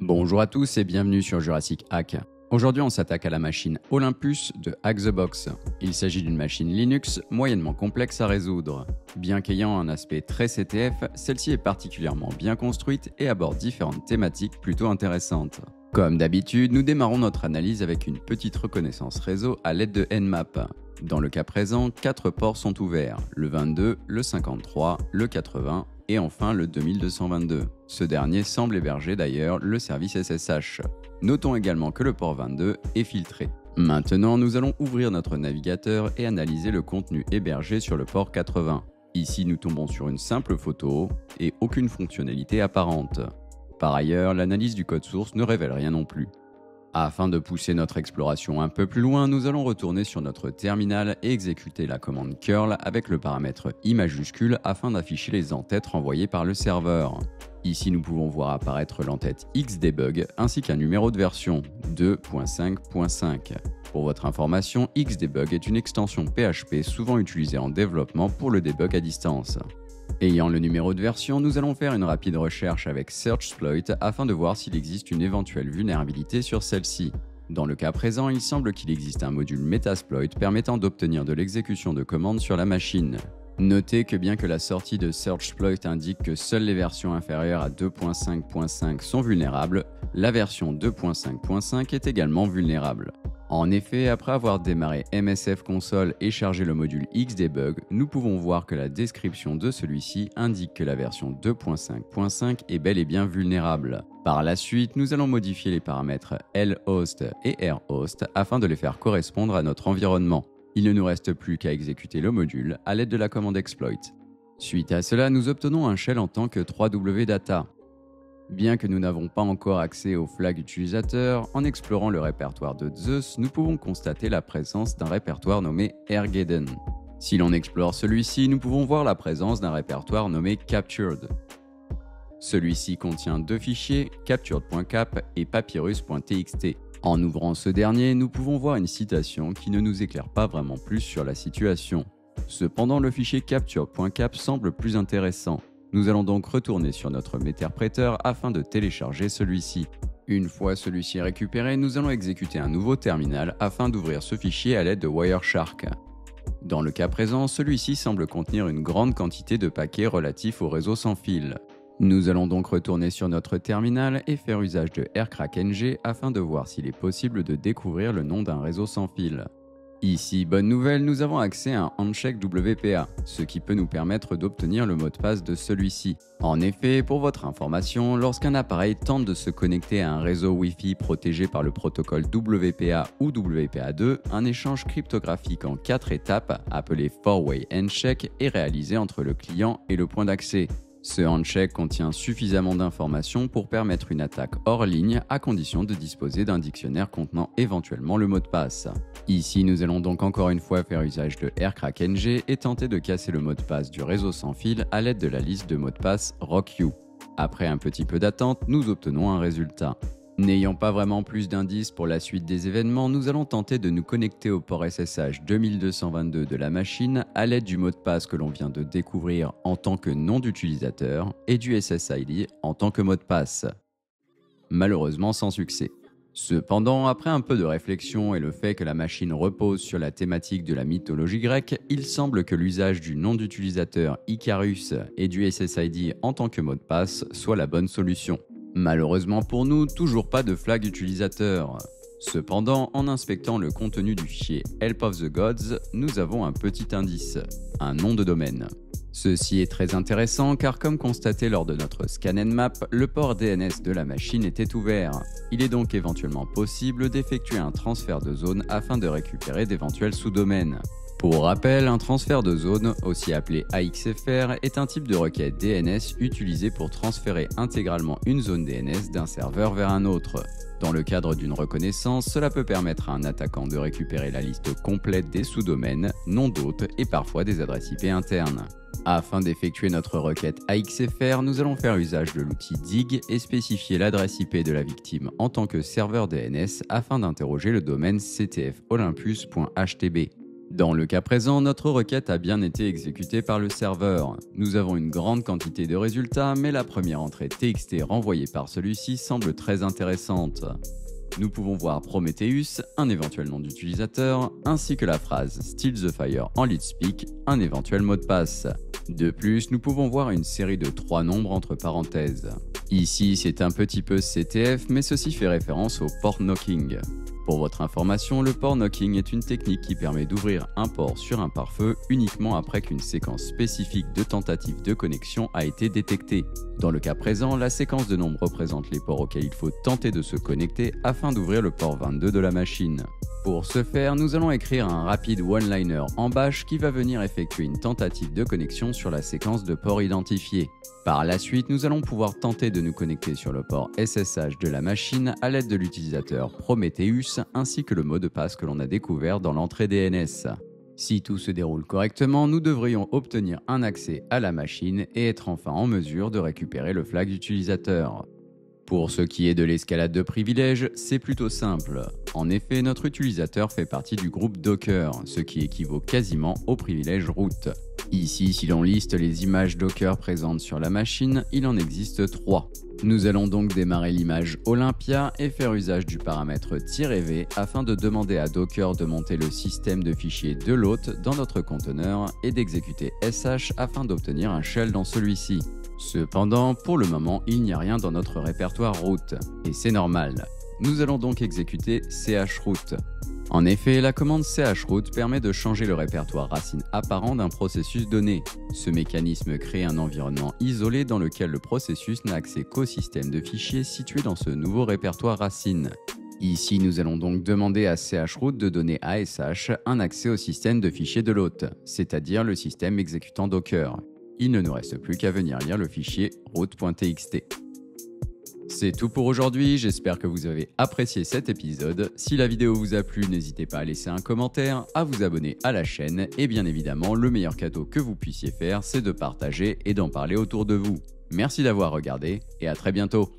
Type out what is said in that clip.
Bonjour à tous et bienvenue sur Jurassic Hack. Aujourd'hui on s'attaque à la machine Olympus de Hack the Box. Il s'agit d'une machine Linux moyennement complexe à résoudre. Bien qu'ayant un aspect très CTF, celle-ci est particulièrement bien construite et aborde différentes thématiques plutôt intéressantes. Comme d'habitude, nous démarrons notre analyse avec une petite reconnaissance réseau à l'aide de Nmap. Dans le cas présent, 4 ports sont ouverts, le 22, le 53, le 80 et enfin le 2222. Ce dernier semble héberger d'ailleurs le service SSH. Notons également que le port 22 est filtré. Maintenant, nous allons ouvrir notre navigateur et analyser le contenu hébergé sur le port 80. Ici, nous tombons sur une simple photo et aucune fonctionnalité apparente. Par ailleurs, l'analyse du code source ne révèle rien non plus. Afin de pousser notre exploration un peu plus loin, nous allons retourner sur notre terminal et exécuter la commande curl avec le paramètre i majuscule afin d'afficher les entêtes renvoyées par le serveur. Ici, nous pouvons voir apparaître l'entête xdebug ainsi qu'un numéro de version 2.5.5. Pour votre information, xdebug est une extension PHP souvent utilisée en développement pour le debug à distance. Ayant le numéro de version, nous allons faire une rapide recherche avec Searchsploit afin de voir s'il existe une éventuelle vulnérabilité sur celle-ci. Dans le cas présent, il semble qu'il existe un module Metasploit permettant d'obtenir de l'exécution de commandes sur la machine. Notez que bien que la sortie de Searchsploit indique que seules les versions inférieures à 2.5.5 sont vulnérables, la version 2.5.5 est également vulnérable. En effet, après avoir démarré MSF Console et chargé le module Xdebug, nous pouvons voir que la description de celui-ci indique que la version 2.5.5 est bel et bien vulnérable. Par la suite, nous allons modifier les paramètres lhost et rhost afin de les faire correspondre à notre environnement. Il ne nous reste plus qu'à exécuter le module à l'aide de la commande exploit. Suite à cela, nous obtenons un shell en tant que 3wdata. Bien que nous n'avons pas encore accès au flag utilisateur, en explorant le répertoire de Zeus, nous pouvons constater la présence d'un répertoire nommé Ergeden. Si l'on explore celui-ci, nous pouvons voir la présence d'un répertoire nommé Captured. Celui-ci contient deux fichiers, captured.cap et papyrus.txt. En ouvrant ce dernier, nous pouvons voir une citation qui ne nous éclaire pas vraiment plus sur la situation. Cependant, le fichier captured.cap semble plus intéressant. Nous allons donc retourner sur notre méterpréteur afin de télécharger celui-ci. Une fois celui-ci récupéré, nous allons exécuter un nouveau terminal afin d'ouvrir ce fichier à l'aide de Wireshark. Dans le cas présent, celui-ci semble contenir une grande quantité de paquets relatifs au réseau sans fil. Nous allons donc retourner sur notre terminal et faire usage de rcrackng afin de voir s'il est possible de découvrir le nom d'un réseau sans fil. Ici, bonne nouvelle, nous avons accès à un handshake WPA, ce qui peut nous permettre d'obtenir le mot de passe de celui-ci. En effet, pour votre information, lorsqu'un appareil tente de se connecter à un réseau Wi-Fi protégé par le protocole WPA ou WPA2, un échange cryptographique en 4 étapes, appelé 4-way handshake, est réalisé entre le client et le point d'accès. Ce handshake contient suffisamment d'informations pour permettre une attaque hors ligne à condition de disposer d'un dictionnaire contenant éventuellement le mot de passe. Ici, nous allons donc encore une fois faire usage de rcrackng et tenter de casser le mot de passe du réseau sans fil à l'aide de la liste de mots de passe RockU. Après un petit peu d'attente, nous obtenons un résultat. N'ayant pas vraiment plus d'indices pour la suite des événements, nous allons tenter de nous connecter au port SSH 2222 de la machine à l'aide du mot de passe que l'on vient de découvrir en tant que nom d'utilisateur et du SSID en tant que mot de passe. Malheureusement sans succès. Cependant, après un peu de réflexion et le fait que la machine repose sur la thématique de la mythologie grecque, il semble que l'usage du nom d'utilisateur Icarus et du SSID en tant que mot de passe soit la bonne solution. Malheureusement pour nous, toujours pas de flag utilisateur. Cependant, en inspectant le contenu du fichier Help of the Gods, nous avons un petit indice, un nom de domaine. Ceci est très intéressant car comme constaté lors de notre scan Nmap, le port DNS de la machine était ouvert. Il est donc éventuellement possible d'effectuer un transfert de zone afin de récupérer d'éventuels sous-domaines. Pour rappel, un transfert de zone, aussi appelé AXFR, est un type de requête DNS utilisé pour transférer intégralement une zone DNS d'un serveur vers un autre. Dans le cadre d'une reconnaissance, cela peut permettre à un attaquant de récupérer la liste complète des sous-domaines, noms d'hôtes et parfois des adresses IP internes. Afin d'effectuer notre requête AXFR, nous allons faire usage de l'outil dig et spécifier l'adresse IP de la victime en tant que serveur DNS afin d'interroger le domaine ctfolympus.htb. Dans le cas présent, notre requête a bien été exécutée par le serveur. Nous avons une grande quantité de résultats, mais la première entrée TXT renvoyée par celui-ci semble très intéressante. Nous pouvons voir Prometheus, un éventuel nom d'utilisateur, ainsi que la phrase Steal the Fire en lead-speak, un éventuel mot de passe. De plus, nous pouvons voir une série de 3 nombres entre parenthèses. Ici, c'est un petit peu CTF, mais ceci fait référence au port knocking. Pour votre information, le port knocking est une technique qui permet d'ouvrir un port sur un pare-feu uniquement après qu'une séquence spécifique de tentatives de connexion a été détectée. Dans le cas présent, la séquence de nombres représente les ports auxquels il faut tenter de se connecter afin d'ouvrir le port 22 de la machine. Pour ce faire, nous allons écrire un rapide one-liner en bash qui va venir effectuer une tentative de connexion sur la séquence de ports identifiés. Par la suite, nous allons pouvoir tenter de nous connecter sur le port SSH de la machine à l'aide de l'utilisateur Prometheus ainsi que le mot de passe que l'on a découvert dans l'entrée DNS. Si tout se déroule correctement, nous devrions obtenir un accès à la machine et être enfin en mesure de récupérer le flag d'utilisateur. Pour ce qui est de l'escalade de privilèges, c'est plutôt simple. En effet, notre utilisateur fait partie du groupe Docker, ce qui équivaut quasiment au privilège root. Ici, si l'on liste les images Docker présentes sur la machine, il en existe 3. Nous allons donc démarrer l'image Olympia et faire usage du paramètre -v afin de demander à Docker de monter le système de fichiers de l'hôte dans notre conteneur et d'exécuter sh afin d'obtenir un shell dans celui-ci. Cependant, pour le moment, il n'y a rien dans notre répertoire root, et c'est normal. Nous allons donc exécuter chroot. En effet, la commande chroot permet de changer le répertoire racine apparent d'un processus donné. Ce mécanisme crée un environnement isolé dans lequel le processus n'a accès qu'au système de fichiers situé dans ce nouveau répertoire racine. Ici, nous allons donc demander à chroot de donner à sh un accès au système de fichiers de l'hôte, c'est-à-dire le système exécutant Docker. Il ne nous reste plus qu'à venir lire le fichier root.txt. C'est tout pour aujourd'hui, j'espère que vous avez apprécié cet épisode. Si la vidéo vous a plu, n'hésitez pas à laisser un commentaire, à vous abonner à la chaîne et bien évidemment, le meilleur cadeau que vous puissiez faire, c'est de partager et d'en parler autour de vous. Merci d'avoir regardé et à très bientôt.